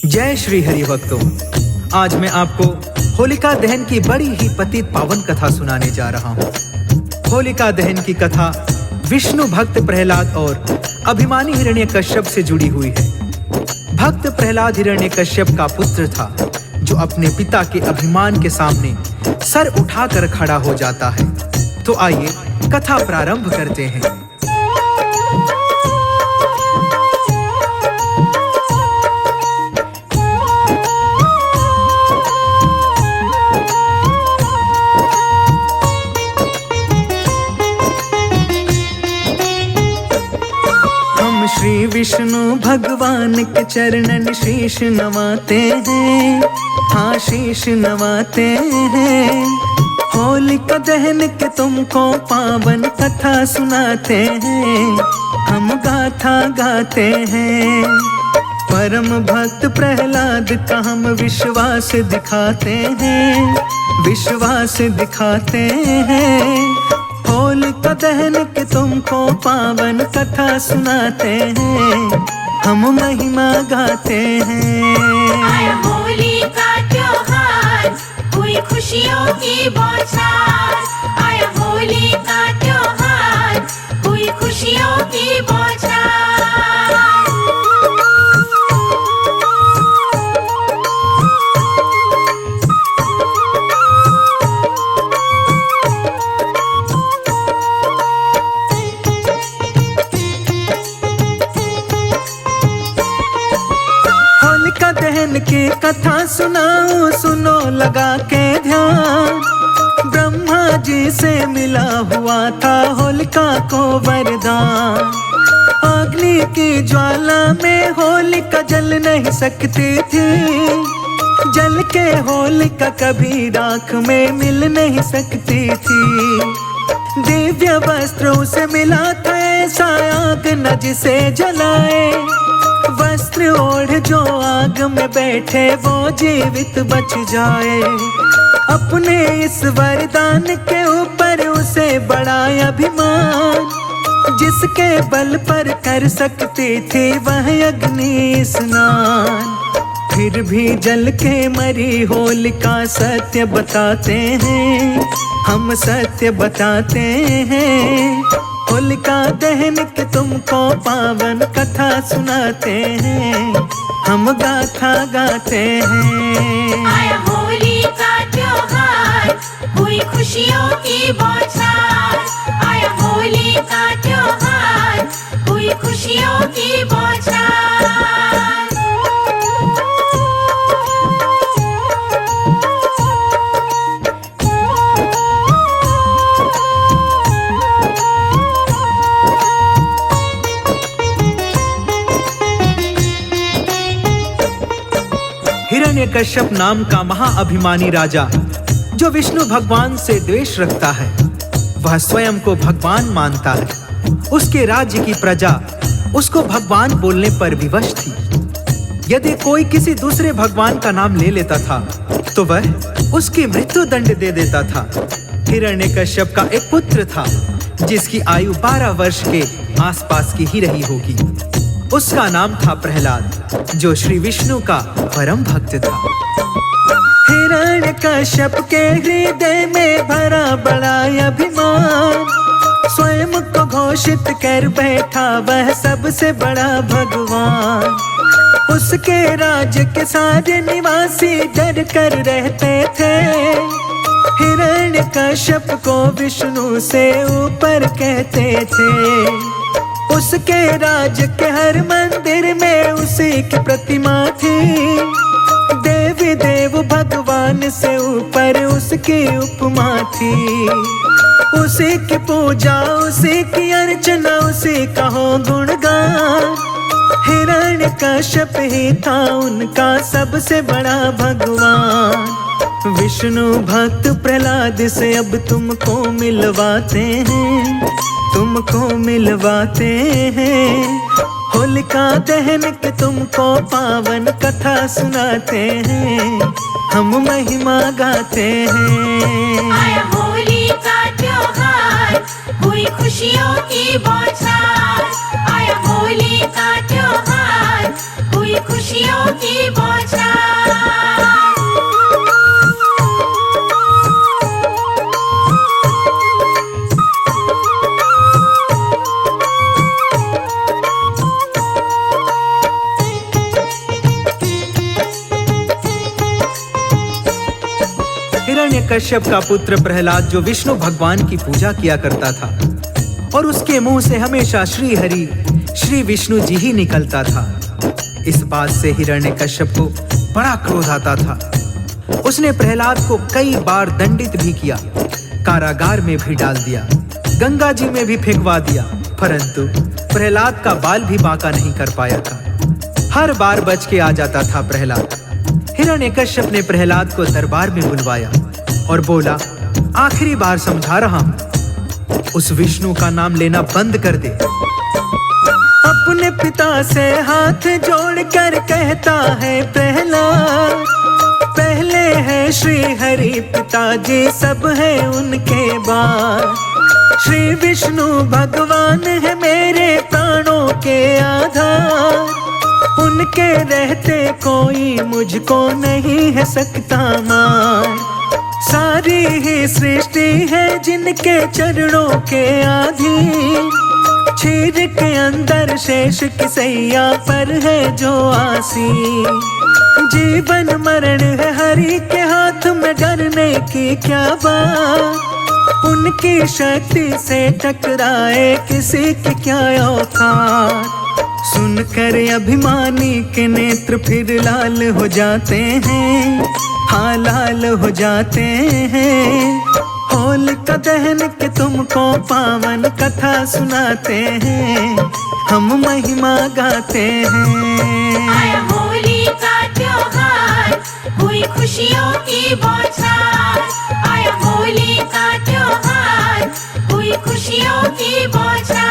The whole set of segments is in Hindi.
जय श्री हरि भक्तों। आज मैं आपको होलिका दहन की बड़ी ही पतित पावन कथा सुनाने जा रहा हूँ। होलिका दहन की कथा विष्णु भक्त प्रहलाद और अभिमानी हिरण्यकश्यप से जुड़ी हुई है। भक्त प्रहलाद हिरण्यकश्यप का पुत्र था, जो अपने पिता के अभिमान के सामने सर उठाकर खड़ा हो जाता है। तो आइए कथा प्रारंभ करते हैं। श्री विष्णु भगवान के चरणन शीश नवाते हैं, हाँ शीश नवाते हैं। होलिका दहन के तुमको पावन कथा सुनाते हैं, हम गाथा गाते हैं। परम भक्त प्रहलाद का हम विश्वास दिखाते हैं, विश्वास दिखाते हैं। होलिका दहन के तुमको पावन कथा सुनाते हैं, हम महिमा गाते हैं। आया होली का त्योहार, हुई खुशियों की बौछार। आया होली का त्योहार, हुई खुशियों की बौछार। दहन की कथा सुनाऊं, सुनो लगा के ध्यान। ब्रह्मा जी से मिला हुआ था होलिका को वरदान। अग्नि की ज्वाला में होलिका जल नहीं सकती थी, जल के होलिका कभी राख में मिल नहीं सकती थी। दिव्य वस्त्र उसे मिला था, ऐसा आग न जिसे जलाए। वस्त्र ओढ़ जो आग में बैठे वो जीवित बच जाए। अपने इस वरदान के ऊपर उसे बड़ा अभिमान, जिसके बल पर कर सकती थी वह अग्नि स्नान। फिर भी जल के मरी होलिका सत्य बताते हैं, हम सत्य बताते हैं। होलिका दहन के तुमको पावन कथा सुनाते हैं, हम गाथा गाते हैं। आया होली का त्योहार, हुई खुशियों की बौछार। आया होली का त्योहार, हुई खुशियों की बौछार। हिरण्यकश्यप नाम का महाअभिमानी राजा, जो विष्णु भगवान से द्वेष रखता है, वह स्वयं को भगवान मानता है। उसके राज्य की प्रजा उसको भगवान बोलने पर विवश थी। यदि कोई किसी दूसरे भगवान का नाम ले लेता था तो वह उसकी मृत्यु दंड दे देता था। हिरण्यकश्यप का एक पुत्र था, जिसकी आयु 12 वर्ष के आसपास की ही रही होगी। उसका नाम था प्रहलाद, जो श्री विष्णु का परम भक्त था। हिरण्यकश्यप के हृदय में भरा बड़ा अभिमान, स्वयं को घोषित कर बैठा वह सबसे बड़ा भगवान। उसके राज्य के सारे निवासी डर कर रहते थे। हिरण्यकश्यप को विष्णु से ऊपर कहते थे। उसके राज्य के हर मंदिर में उसी की प्रतिमा थी। देवी देव भगवान से ऊपर उसकी उपमा थी। उसी की पूजा, उसी की अर्चना, उसी का हो गुणगान। हिरण्यकश्यप ही था उनका सबसे बड़ा भगवान। विष्णु भक्त प्रहलाद से अब तुमको मिलवाते हैं, तुमको मिलवाते हैं। होलिका दहन के तुमको पावन कथा सुनाते हैं, हम महिमा गाते हैं। आया होली का त्योहार, हुई खुशियों की बौछार। आया होली का त्योहार, हुई खुशी खुशियों की बौछार। हिरण्यकश्यप का पुत्र प्रहलाद जो विष्णु भगवान की पूजा किया करता था और उसके मुंह से हमेशा श्री हरि श्री विष्णु जी ही निकलता था, इस बात से हिरण्यकश्यप को बड़ा क्रोध आता था। उसने प्रहलाद को कई बार दंडित भी किया, कारागार में भी डाल दिया, गंगा जी में भी फेंकवा दिया, परंतु प्रहलाद का बाल भी बांका नहीं कर पाया था। हर बार बच के आ जाता था प्रहलाद। हिरण्यकश्यप ने प्रहलाद को दरबार में बुलवाया और बोला, आखिरी बार समझा रहा हूं, उस विष्णु का नाम लेना बंद कर दे। अपने पिता से हाथ जोड़कर कहता है प्रहलाद, पहले है श्री हरि पिताजी, सब है उनके बाद। श्री विष्णु भगवान है मेरे प्राणों के आधार, उनके रहते कोई मुझको नहीं है सकता मार। सारी ही सृष्टि है जिनके चरणों के अधीन, क्षीर के अंदर शेष की सैया पर है जो आसीन। जीवन मरण है हरि के हाथ में, डरने की क्या बात, उनकी शक्ति से टकराए किसी की क्या औकात। सुनकर अभिमानी के नेत्र फिर लाल हो जाते हैं, हाँ लाल हो जाते हैं। होलिका दहन के तुमको पावन कथा सुनाते हैं, हम महिमा गाते हैं। आया होली का त्योहार, हुई खुशियों की बौछार। आया होली का त्योहार, हुई खुशियों की बौछार।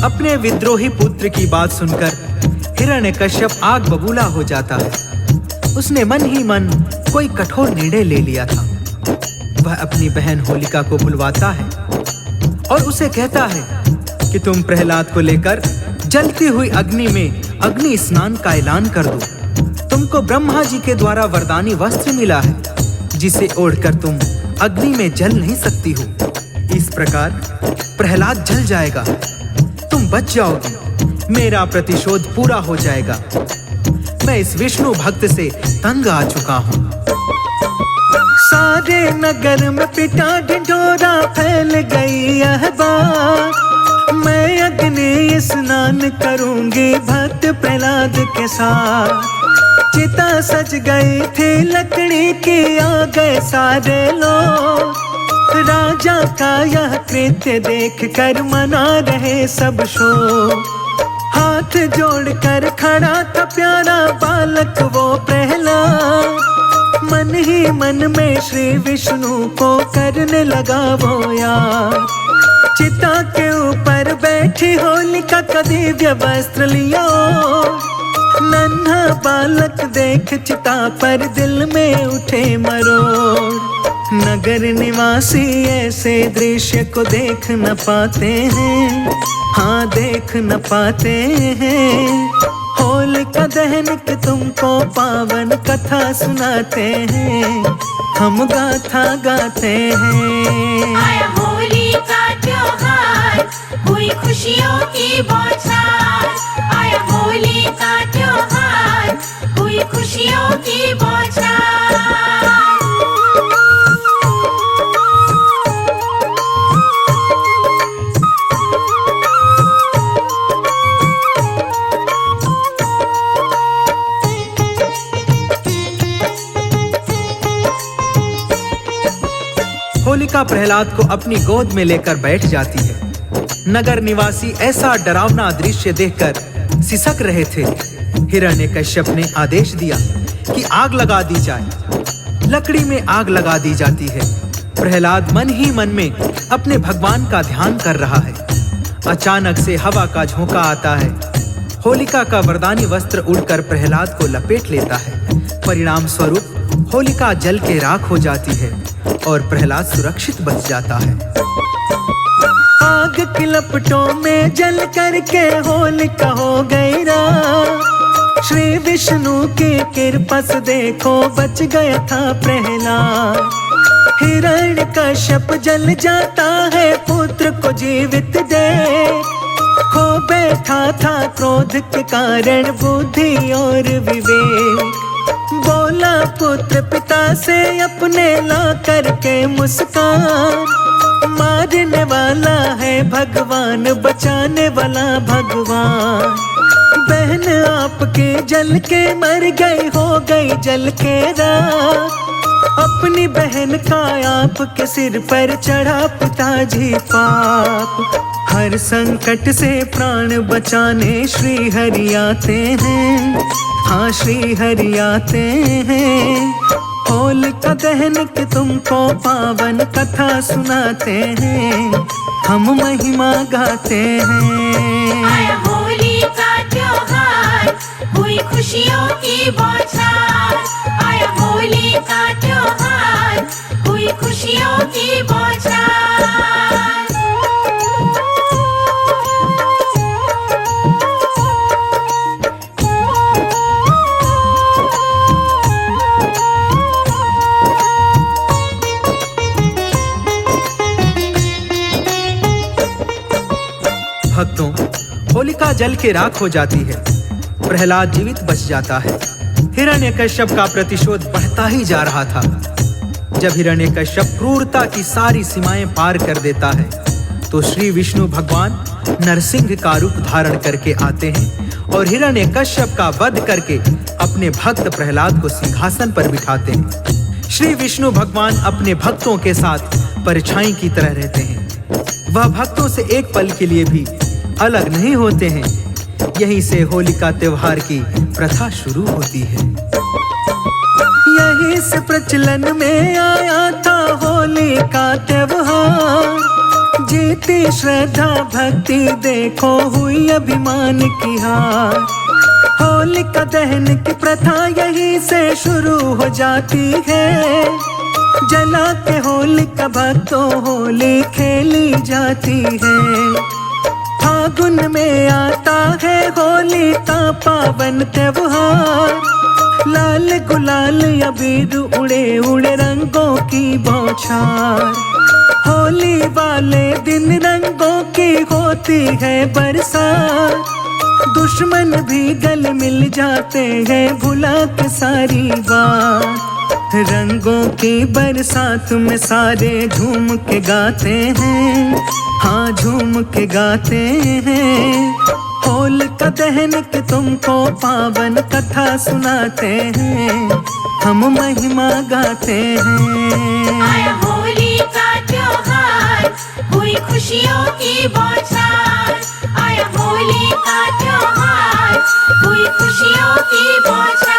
अपने विद्रोही पुत्र की बात सुनकर हिरण्यकश्यप आग बबूला हो जाता है। उसने मन ही मन कोई कठोर निर्णय ले लिया था। वह अपनी बहन होलिका को बुलवाता है और उसे कहता है कि तुम प्रहलाद को लेकर जलती हुई अग्नि में अग्नि स्नान का ऐलान कर दो। तुमको ब्रह्मा जी के द्वारा वरदानी वस्त्र मिला है, जिसे ओढ़कर तुम अग्नि में जल नहीं सकती हो। इस प्रकार प्रहलाद जल जाएगा, तुम बच जाओगी, मेरा प्रतिशोध पूरा हो जाएगा। मैं इस विष्णु भक्त से तंग आ चुका हूँ। सारे नगर में पिटा ढिंढोरा फैल गई यह बात, मैं अग्नि स्नान करूंगी भक्त प्रहलाद के साथ। चिता सज गई थी लकड़ी की, आ गए सारे लोग। राजा का यह कृत्य देख कर मना रहे सब शोक। हाथ जोड़कर खड़ा था प्यारा बालक वो प्रहलाद, मन ही मन में श्री विष्णु को करने लगा वो याद। चिता के ऊपर बैठी होलिका का दिव्य वस्त्र लिया, नन्हा बालक देख चिता पर दिल में उठे मरोड़। नगर निवासी ऐसे दृश्य को देख न पाते हैं, हाँ देख न पाते हैं। होलिका दहन के तुमको पावन कथा सुनाते हैं, हम गाथा गाते हैं। आया होली का त्योहार, हुई खुशियों की बौछार। आया होली का त्योहार, हुई खुशियों की बौछार। होलिका प्रहलाद को अपनी गोद में लेकर बैठ जाती है। नगर निवासी ऐसा डरावना दृश्य देखकर सिसक रहे थे। हिरण्यकश्यप ने आदेश दिया कि आग लगा दी जाए। लकड़ी में आग लगा दी जाती है। प्रहलाद मन ही मन में अपने भगवान का ध्यान कर रहा है। अचानक से हवा का झोंका आता है होलिका का वरदानी वस्त्र उड़कर प्रहलाद को लपेट लेता है। परिणाम स्वरूप होलिका जल के राख हो जाती है और प्रहलाद सुरक्षित बच जाता है। आग की लपटों में जल करके होलिका हो गई राख। श्री विष्णु की कृपा से देखो बच गया था प्रहलाद। हिरण्यकश्यप जल जाता है पुत्र को जीवित दे। खो बैठा था क्रोध के कारण बुद्धि और विवेक। बोला पुत्र पिता से अपने ला करके मुस्कान। मारने वाला है भगवान, बचाने वाला भगवान। बहन आपके जल के मर गई, हो गई जल के राख। अपनी बहन का आपके सिर पर चढ़ा पिताजी पाप। हर संकट से प्राण बचाने श्री हरि आते हैं। हाँ श्री हरि आते हैं। होलिका दहन के तुमको पावन कथा सुनाते हैं। हम महिमा गाते हैं। आया होली का त्योहार, हुई खुशियों की बौछार। आया होली का त्योहार, हुई खुशियों की बौछार। भक्तों, होलिका जल के राख हो जाती है। प्रहलाद जीवित बच जाता है। हिरण्यकश्यप का प्रतिशोध बढ़ता ही जा रहा था। जब हिरण्यकश्यप क्रूरता की सारी सीमाएं पार कर देता है तो श्री विष्णु भगवान नरसिंह का रूप धारण करके आते हैं और हिरण्यकश्यप का वध करके अपने भक्त प्रहलाद को सिंहासन पर बिठाते हैं। श्री विष्णु भगवान अपने भक्तों के साथ परछाई की तरह रहते हैं। वह भक्तों से एक पल के लिए भी अलग नहीं होते हैं। यहीं से होलिका त्योहार की प्रथा शुरू होती है। यहीं से प्रचलन में आया था होली का त्योहार। जीती श्रद्धा भक्ति देखो हुई अभिमान की हार। होलिका दहन की प्रथा यहीं से शुरू हो जाती है। जला के होलिका भक्तों होली खेली जाती है। फागुन में आता है होली का पावन त्योहार। लाल गुलाल अबीर उड़े उड़े रंगों की बौछार। होली वाले दिन रंगों की होती है बरसात। दुश्मन भी गले मिल जाते हैं भुला के सारी बात। रंगों की बरसात में सारे झूम के गाते हैं। हाँ झूम के गाते हैं। होलिका दहन के तुमको पावन कथा सुनाते हैं। हम महिमा गाते हैं। आया होली का त्योहार, हुई खुशियों की बौछार। आया होली का त्योहार, हुई खुशियों की बौछार।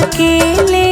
अकेले